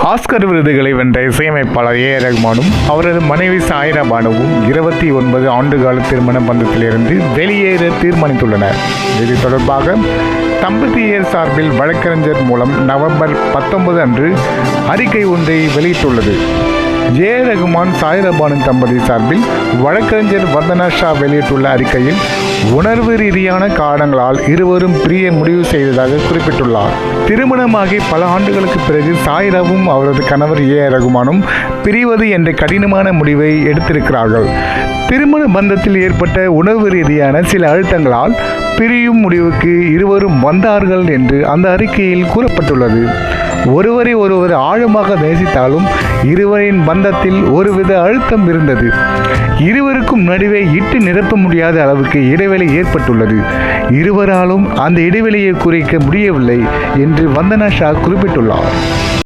Oscar விருதுகளை வென்ற இசையமைப்பாளர் ஏ ரகுமானும் அவரது மனைவி சாய்ரா பானுவும் 29 ஆண்டுகால திருமண பந்தத்திலிருந்து வெளியேற தீர்மானித்துள்ளனர். இது தொடர்பாக தம்பதியர் சார்பில் வழக்கறிஞர் மூலம் நவம்பர் 19 அன்று அறிக்கை ஒன்றை வெளியிட்டுள்ளது. ஏ ரகுமான் சாய்ரா பானு தம்பதி சார்பில் வழக்கறிஞர் வந்தனா ஷா வெளியிட்டுள்ள அறிக்கையில் உணர்வு ரீதியான காரணங்களால் இருவரும் பிரிய முடிவு செய்ததாக குறிப்பிட்டுள்ளார். திருமணமாகி பல ஆண்டுகளுக்கு பிறகு சாய்ராவும் அவரது கணவர் ஏ ரகுமானும் பிரிவது என்ற கடினமான முடிவை எடுத்திருக்கிறார்கள். திருமண பந்தத்தில் ஏற்பட்ட உணர்வு ரீதியான சில அழுத்தங்களால் பிரியும் முடிவுக்கு இருவரும் வந்தார்கள் என்று அந்த அறிக்கையில் கூறப்பட்டுள்ளது. ஒருவரை ஒருவர் ஆழமாக நேசித்தாலும் இருவரின் பந்தத்தில் ஒருவித அழுத்தம் இருந்தது. இருவருக்கும் நடுவே இட்டு நிரப்ப முடியாத அளவுக்கு இடைவெளி ஏற்பட்டுள்ளது. இருவராலும் அந்த இடைவெளியை குறைக்க முடியவில்லை என்று வந்தனா ஷா குறிப்பிட்டுள்ளார்.